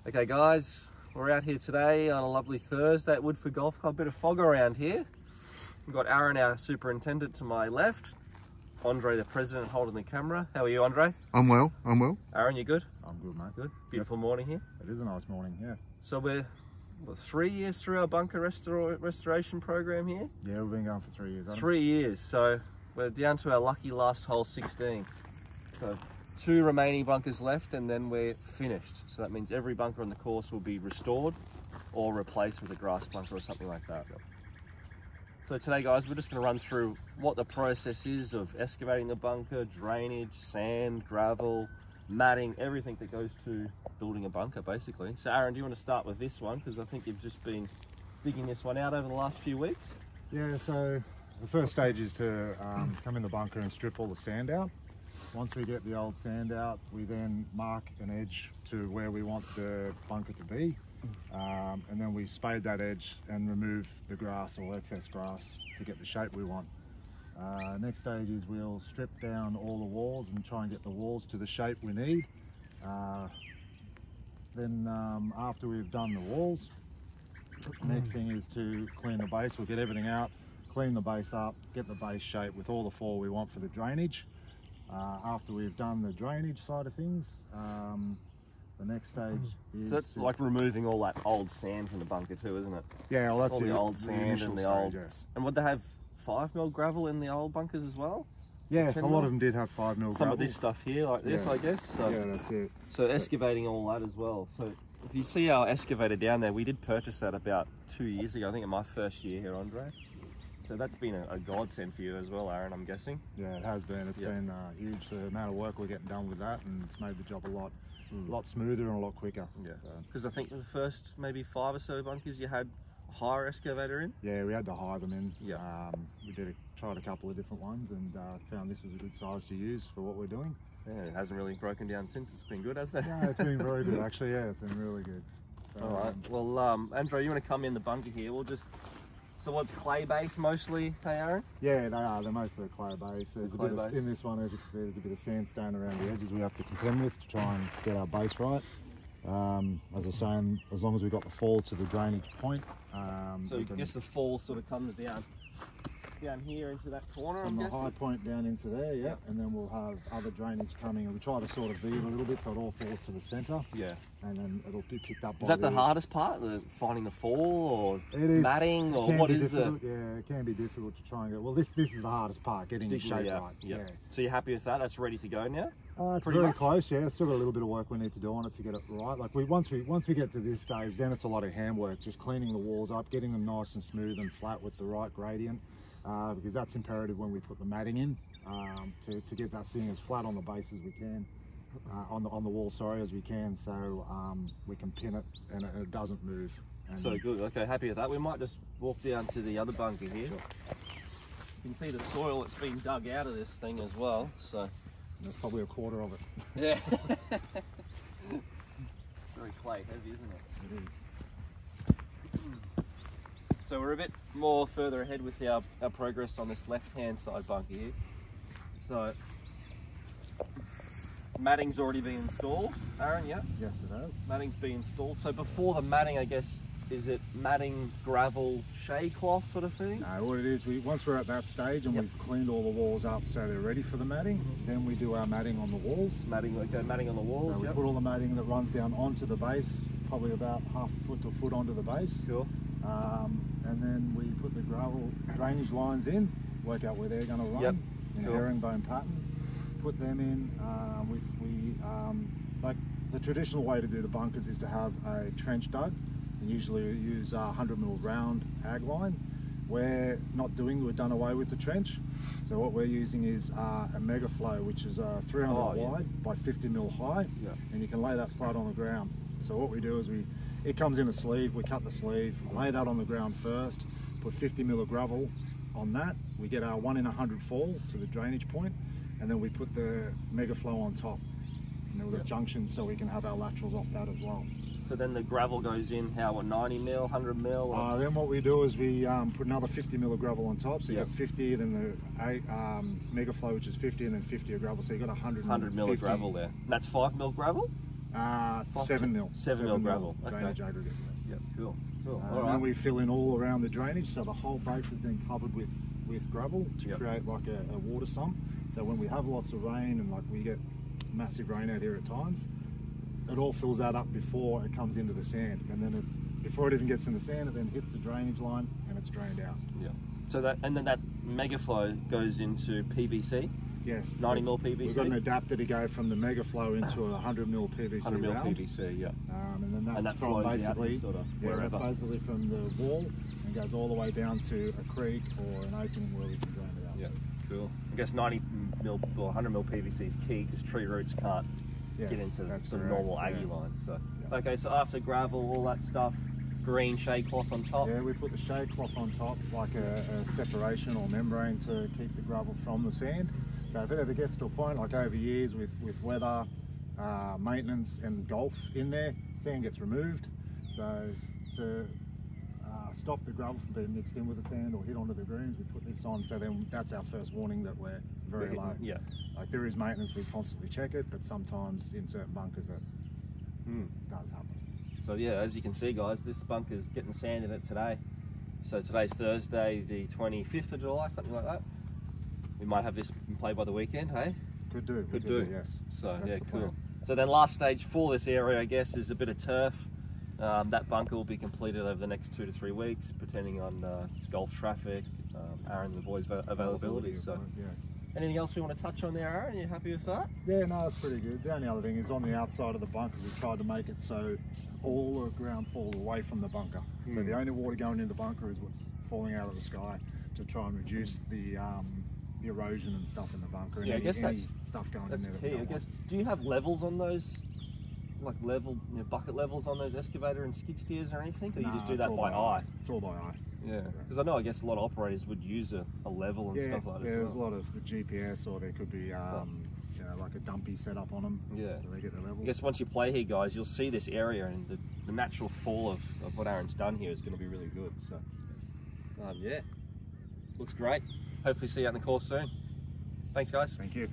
Okay guys, we're out here today on a lovely Thursday at Woodford Golf Club. Bit of fog around here. We've got Aaron, our superintendent, to my left. Andre, the president, holding the camera. How are you, Andre? I'm well. Aaron, you good? I'm good, mate. Good. Beautiful morning here. It is a nice morning, yeah. So we're 3 years through our bunker restoration program here? Yeah, we've been going for 3 years. 3 years, so we're down to our lucky last hole, 16. So 2 remaining bunkers left and then we're finished. So that means every bunker on the course will be restored or replaced with a grass bunker or something like that. So today guys, we're just going to run through what the process is of excavating the bunker, drainage, sand, gravel, matting, everything that goes to building a bunker basically. So Aaron, do you want to start with this one? Because I think you've just been digging this one out over the last few weeks. Yeah, so the first stage is to come in the bunker and strip all the sand out. Once we get the old sand out, we then mark an edge to where we want the bunker to be. And then we spade that edge and remove the grass or excess grass to get the shape we want. Next stage is we'll strip down all the walls and try and get the walls to the shape we need. Then after we've done the walls, next thing is to clean the base. We'll get everything out, clean the base up, get the base shape with all the fall we want for the drainage. After we've done the drainage side of things, the next stage is... So that's like removing all that old sand from the bunker too, isn't it? Yeah, well that's all the old sand and the old... Yes. And would they have 5mm gravel in the old bunkers as well? Yeah, a lot of them did have 5mm gravel. Some of this stuff here, like this, yeah. I guess. So, yeah, that's it. So excavating all that as well. So if you see our excavator down there, we did purchase that about 2 years ago, I think in my first year here, Andre. So that's been a godsend for you as well, Aaron, I'm guessing. Yeah, it has been. It's been huge, the amount of work we're getting done with that, and it's made the job a lot smoother and a lot quicker. Yeah. Because I think the first maybe 5 or so bunkers you had a hire excavator in? Yeah, we had to hire them in. Yeah. We tried a couple of different ones and found this was a good size to use for what we're doing. Yeah, it hasn't really broken down since. It's been good, hasn't it? Yeah, it's been very good actually. Yeah, it's been really good. So, all right. Well, Andre, you want to come in the bunker here? We'll just... So what's clay base mostly, hey Aaron? Yeah, they are. They're mostly clay base. There's a bit of, in this one, as you can see, there's a bit of sandstone around the edges we have to contend with to try and get our base right. As I was saying, as long as we've got the fall to the drainage point. So I guess the fall sort of comes down here into that corner, from the high point down into there, yeah. And then we'll have other drainage coming, and we try to sort of V it a little bit so it all falls to the centre. Yeah. And then it'll be picked up by... Is that the hardest part, finding the fall, or matting, or what is the... Yeah, it can be difficult to try and get... Well, this is the hardest part, getting the shape right. Yeah. So you're happy with that? That's ready to go now? It's very close, yeah. Still got a little bit of work we need to do on it to get it right. Like once we get to this stage, then it's a lot of handwork, just cleaning the walls up, getting them nice and smooth and flat with the right gradient. Because that's imperative when we put the matting in, to get that thing as flat on the base as we can, on the wall, sorry, as we can, so we can pin it and it doesn't move. So good, okay, happy with that. We might just walk down to the other bunker here. Sure. You can see the soil that's been dug out of this thing as well, so... That's probably a quarter of it. Yeah. Very clay heavy, isn't it? It is. So we're a bit more further ahead with our progress on this left-hand side bunker here. So, matting's already been installed, Aaron, yeah? Yes, it has. Matting's been installed. So before the matting, I guess, is it matting, gravel, shade cloth sort of thing? No, what it is, once we're at that stage and we've cleaned all the walls up so they're ready for the matting, then we do our matting on the walls. Matting on the walls, So we put all the matting that runs down onto the base, probably about half a foot to a foot onto the base. Sure. And then we put the gravel drainage lines in, work out where they're going to run in a herringbone pattern. Put them in. Like the traditional way to do the bunkers is to have a trench dug, and usually we use 100mm round ag line. We're done away with the trench. So what we're using is a mega flow, which is 300 wide by 50mm high, and you can lay that flat on the ground. So what we do is it comes in a sleeve, we cut the sleeve, lay that on the ground first, put 50mm of gravel on that, we get our 1 in 100 fall to the drainage point, and then we put the mega flow on top. And then we've got junctions so we can have our laterals off that as well. So then the gravel goes in, how, what, 90mm, 100mm? Then what we do is we put another 50mm of gravel on top, so you got 50, then the mega flow, which is 50, and then 50 of gravel, so you got 100 100mm of gravel there. And that's 5mm gravel? 7 mil. 7 mil gravel. Drainage Okay. aggregate. Yes. Yep. Cool. Cool. And All then right. we fill in all around the drainage, so the whole base is then covered with gravel to create like a water sump. So when we have lots of rain and like we get massive rain out here at times, it all fills that up before it comes into the sand, and then before it even gets in the sand, it then hits the drainage line and it's drained out. Yeah. So that, and then that mega flow goes into PVC. Yes. 90 mil PVC. We've got an adapter to go from the mega flow into a 100 mil PVC 100 mil round. PVC. Yeah. And then that's And that from flows out basically, sort of yeah, that's wherever. basically from the wall and goes all the way down to a creek or an opening where we can drain it out. Yeah. to. Cool. I guess 90 mil or 100 mil PVC is key because tree roots can't Yes, get into that's some correct, normal aggie yeah. line. So Yeah. okay, so after gravel, all that stuff, green shade cloth on top. Yeah, we put the shade cloth on top, like a separation or membrane to keep the gravel from the sand. So if it ever gets to a point, like over years with weather, maintenance and golf in there, sand gets removed. So to stop the gravel from being mixed in with the sand or hit onto the greens, we put this on. So then that's our first warning that we're very low. Yeah. Like there is maintenance, we constantly check it, but sometimes in certain bunkers that does happen. So yeah, as you can see, guys, this bunker's getting sand in it today. So today's Thursday, the 25th of July, something like that. We might have this in play by the weekend, hey? Could do. Could do. Yes. So That's yeah, the cool. plan. So then last stage for this area, I guess, is a bit of turf. That bunker will be completed over the next 2 to 3 weeks, depending on golf traffic, Aaron and the boys' availability. So yeah. anything else we want to touch on there, Aaron? Are you happy with that? Yeah, no, it's pretty good. The only other thing is on the outside of the bunker, we've tried to make it so all the ground falls away from the bunker. So the only water going in the bunker is what's falling out of the sky to try and reduce the erosion and stuff in the bunker. Yeah, and I guess any that's stuff going That's in there. key. I guess. Do you have levels on those, like bucket levels on those excavator and skid steers or anything, or you just do that by eye? It's all by eye. Yeah, because I know I guess a lot of operators would use a level and stuff like that. Yeah, as there's a well. lot of the GPS, or there could be you know, like a dumpy setup on them. Yeah. So they get the level. I guess once you play here, guys, you'll see this area and the natural fall of what Aaron's done here is going to be really good. So, yeah, looks great. Hopefully see you out in the course soon. Thanks, guys. Thank you.